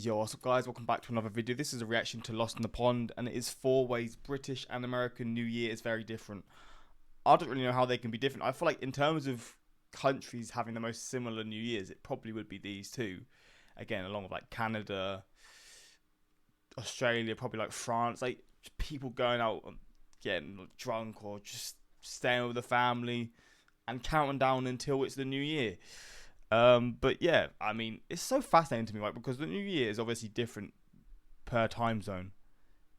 Yo, what's up guys, welcome back to another video. This is a reaction to Lost in the Pond, and it is 4 ways British and American New Year is very different. I don't really know how they can be different. I feel like in terms of countries having the most similar New Years, it probably would be these two. Again, along with like Canada, Australia, probably like France, like people going out and getting drunk or just staying with the family and counting down until it's the new year. But yeah, I mean, it's so fascinating to me, right? Because the new year is obviously different per time zone,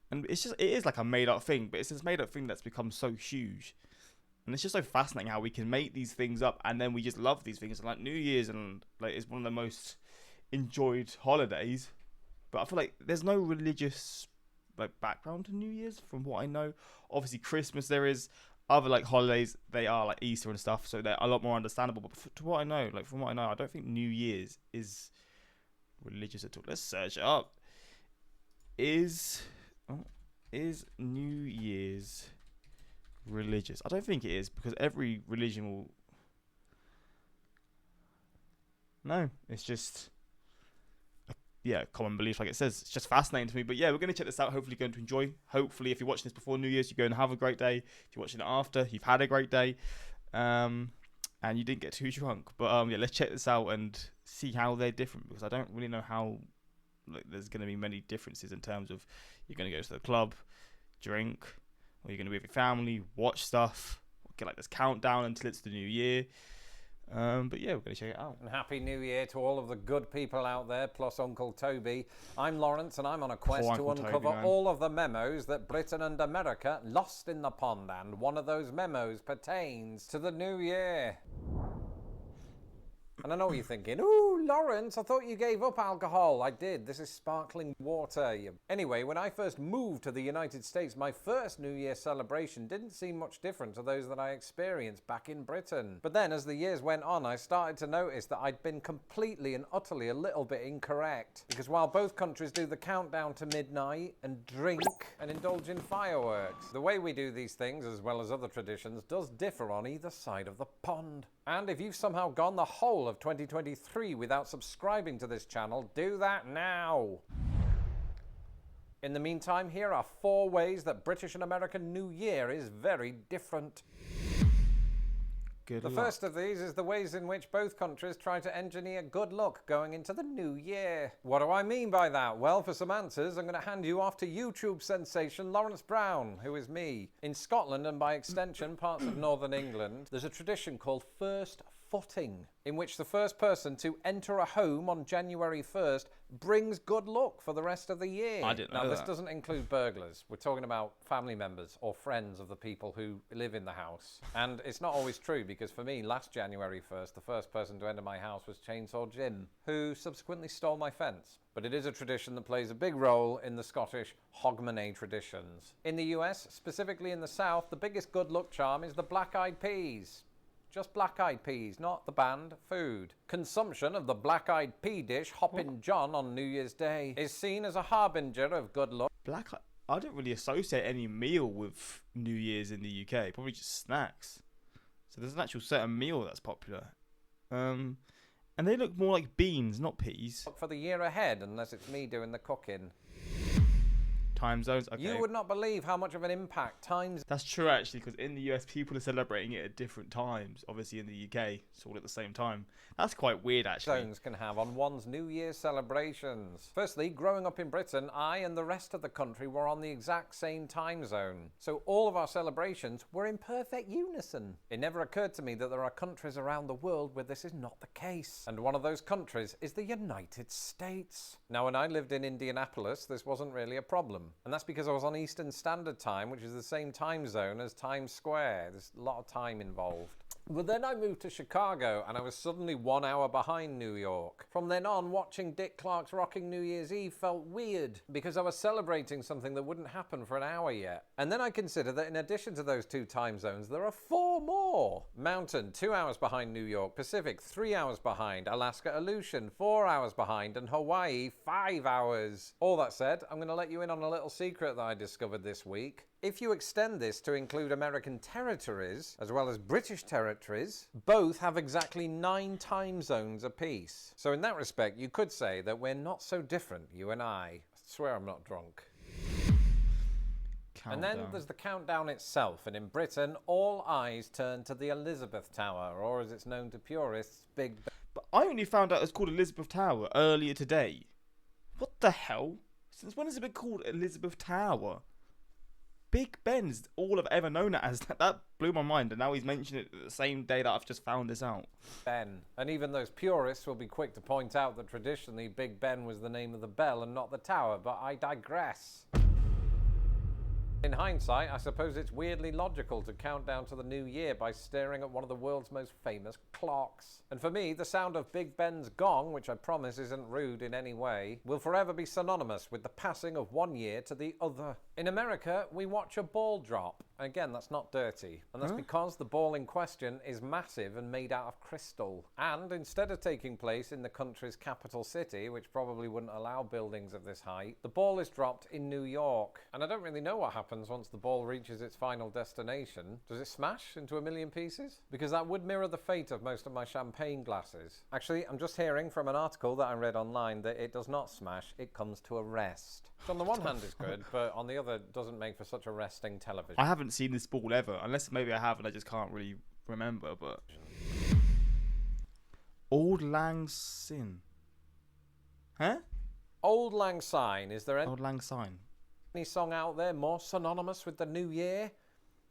and it is like a made up thing, but it's this made up thing that's become so huge, and it's just so fascinating how we can make these things up, and then we just love these things. And like New Year's, and like it's one of the most enjoyed holidays, but I feel like there's no religious like background to New Year's from what I know. Obviously, Christmas there is. Other like holidays, they are like Easter and stuff, so they're a lot more understandable. But to what I know, like from what I know, I don't think New Year's is religious at all. Let's search it up. Is New Year's religious? I don't think it is, because every religion will. No, it's just yeah, common belief, like it says. It's just fascinating to me. But yeah, we're going to check this out. Hopefully, you're going to enjoy. Hopefully, if you're watching this before New Year's, you're going to have a great day. If you're watching it after, you've had a great day, and you didn't get too drunk. But yeah, let's check this out and see how they're different, because I don't really know how. Like, there's going to be many differences in terms of you're going to go to the club, drink, or you're going to be with your family, watch stuff, get like this countdown until it's the new year. But yeah, we're going to check it out. And Happy New Year to all of the good people out there, plus Uncle Toby. I'm Lawrence, and I'm on a quest to uncover all of the memos that Britain and America lost in the pond, and one of those memos pertains to the New Year. And I know what you're thinking, ooh, Lawrence, I thought you gave up alcohol. I did. This is sparkling water. Anyway, when I first moved to the United States, my first New Year celebration didn't seem much different to those that I experienced back in Britain. But then, as the years went on, I started to notice that I'd been completely and utterly a little bit incorrect. Because while both countries do the countdown to midnight and drink and indulge in fireworks, the way we do these things, as well as other traditions, does differ on either side of the pond. And if you've somehow gone the whole of 2023 without subscribing to this channel, do that now. In the meantime, here are 4 ways that British and American New Year is very different. Good The luck. first of these is the ways in which both countries try to engineer good luck going into the new year. What do I mean by that? Well, for some answers, I'm going to hand you off to YouTube sensation Lawrence Brown, who is me. In Scotland, and by extension parts of northern England, there's a tradition called first footing, in which the first person to enter a home on January 1st brings good luck for the rest of the year. I didn't know Now, this that. doesn't include burglars. We're talking about family members or friends of the people who live in the house. And it's not always true, because for me, last January 1st, the first person to enter my house was Chainsaw Jim, who subsequently stole my fence. But it is a tradition that plays a big role in the Scottish Hogmanay traditions. In the US, specifically in the South, the biggest good luck charm is the black-eyed peas. Just black-eyed peas, not the band, food. Consumption of the black-eyed pea dish, Hoppin' John, on New Year's Day is seen as a harbinger of good luck. I don't really associate any meal with New Year's in the UK. Probably just snacks. So there's an actual certain meal that's popular. And they look more like beans, not peas. For the year ahead, unless it's me doing the cooking. Time zones. Okay. You would not believe how much of an impact times. That's true, actually, because in the US, people are celebrating it at different times. Obviously, in the UK, it's all at the same time. That's quite weird, actually. Zones can have on one's New Year celebrations. Firstly, growing up in Britain, I and the rest of the country were on the exact same time zone. So all of our celebrations were in perfect unison. It never occurred to me that there are countries around the world where this is not the case. And one of those countries is the United States. Now, when I lived in Indianapolis, this wasn't really a problem. And that's because I was on Eastern Standard Time, which is the same time zone as Times Square. There's a lot of time involved. But then I moved to Chicago, and I was suddenly 1 hour behind New York. From then on, watching Dick Clark's Rocking New Year's Eve felt weird, because I was celebrating something that wouldn't happen for an hour yet. And then I considered that in addition to those 2 time zones, there are 4 more. Mountain, 2 hours behind New York. Pacific, 3 hours behind. Alaska Aleutian, 4 hours behind. And Hawaii, 5 hours. All that said, I'm going to let you in on a little secret that I discovered this week. If you extend this to include American territories, as well as British territories, both have exactly 9 time zones apiece. So in that respect, you could say that we're not so different, you and I. I swear I'm not drunk. Countdown. And then there's the countdown itself, and in Britain, all eyes turn to the Elizabeth Tower, or as it's known to purists, Big Ben. But I only found out it's called Elizabeth Tower earlier today. What the hell? Since when has it been called Elizabeth Tower? Big Ben's all I've ever known it as. That blew my mind, and now he's mentioned it the same day that I've just found this out. Ben. And even those purists will be quick to point out that traditionally Big Ben was the name of the bell and not the tower, but I digress. In hindsight, I suppose it's weirdly logical to count down to the new year by staring at one of the world's most famous clocks. And for me, the sound of Big Ben's gong, which I promise isn't rude in any way, will forever be synonymous with the passing of one year to the other. In America, we watch a ball drop. Again, that's not dirty. And that's because the ball in question is massive and made out of crystal. And instead of taking place in the country's capital city, which probably wouldn't allow buildings of this height, the ball is dropped in New York. And I don't really know what happens once the ball reaches its final destination. Does it smash into a million pieces? Because that would mirror the fate of most of my champagne glasses. Actually, I'm just hearing from an article that I read online that it does not smash, it comes to a rest. Which on the one hand is good, but on the other doesn't make for such a resting television. I haven't seen this ball ever, unless maybe I have and I just can't really remember, but... Auld Lang Syne. Huh? Auld Lang Syne, is there Auld Lang Syne. any song out there more synonymous with the new year?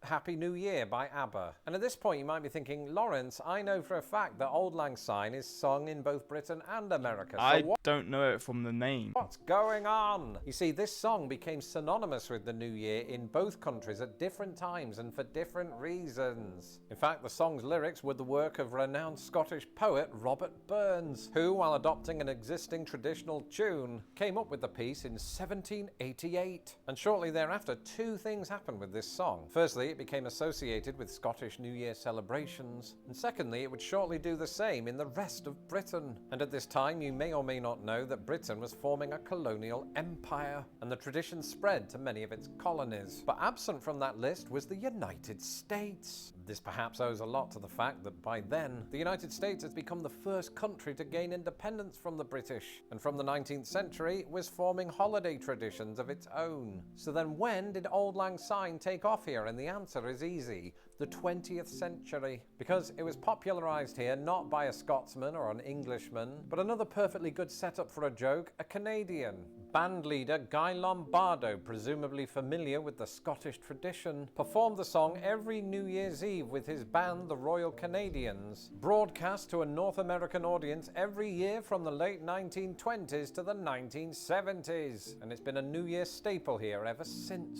Happy New Year by ABBA. And at this point you might be thinking, Lawrence, I know for a fact that Auld Lang Syne is sung in both Britain and America. So I don't know it from the name. what's going on? You see, this song became synonymous with the new year in both countries at different times and for different reasons. In fact, the song's lyrics were the work of renowned Scottish poet Robert Burns, who, while adopting an existing traditional tune, came up with the piece in 1788. And shortly thereafter, 2 things happened with this song. Firstly, it became associated with Scottish New Year celebrations, and secondly, it would shortly do the same in the rest of Britain. And at this time, you may or may not know that Britain was forming a colonial empire, and the tradition spread to many of its colonies. But absent from that list was the United States. This perhaps owes a lot to the fact that by then, the United States has become the first country to gain independence from the British, and from the 19th century was forming holiday traditions of its own. So then when did Auld Lang Syne take off here? And the answer is easy: the 20th century. Because it was popularised here not by a Scotsman or an Englishman, but another perfectly good setup for a joke, a Canadian. Band leader Guy Lombardo, presumably familiar with the Scottish tradition, performed the song every New Year's Eve with his band, the Royal Canadians, broadcast to a North American audience every year from the late 1920s to the 1970s. And it's been a New Year staple here ever since.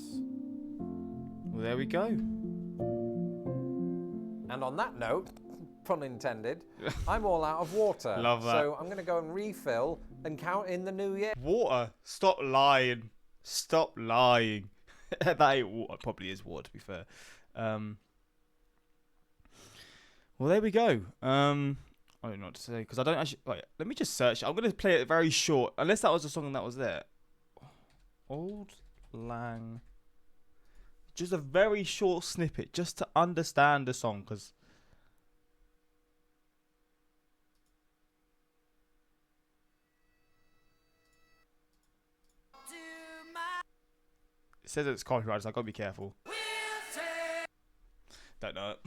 Well, there we go. And on that note, pun intended, I'm all out of water. Love that. So I'm going to go and refill and count in the new year. Water. Stop lying. Stop lying. That ain't water. Probably is water, to be fair. Well, there we go. I don't know what to say, because I don't actually... Wait, let me just search. I'm going to play it very short, unless that was the song that was there. Auld Lang... Just a very short snippet, just to understand the song, because... It says it's copyrighted, so I've got to be careful. Don't know it.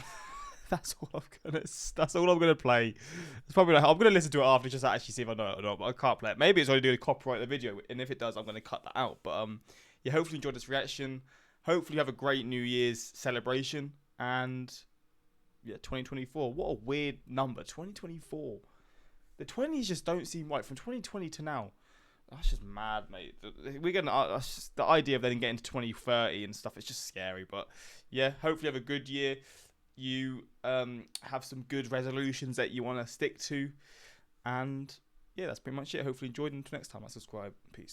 That's all I'm gonna play. It's probably like, I'm gonna listen to it after just to actually see if I know it or not, but I can't play it. Maybe it's only doing copyright the video, and if it does, I'm gonna cut that out. But yeah, hopefully you enjoyed this reaction. Hopefully you have a great New Year's celebration, and yeah, 2024. What a weird number, 2024. The 20s just don't seem right from 2020 to now. That's just mad, mate. We're gonna the idea of then getting to 2030 and stuff. It's just scary, but yeah, hopefully you have a good year. You have some good resolutions that you want to stick to, and yeah, that's pretty much it. Hopefully you enjoyed. Until next time, I subscribe. Peace.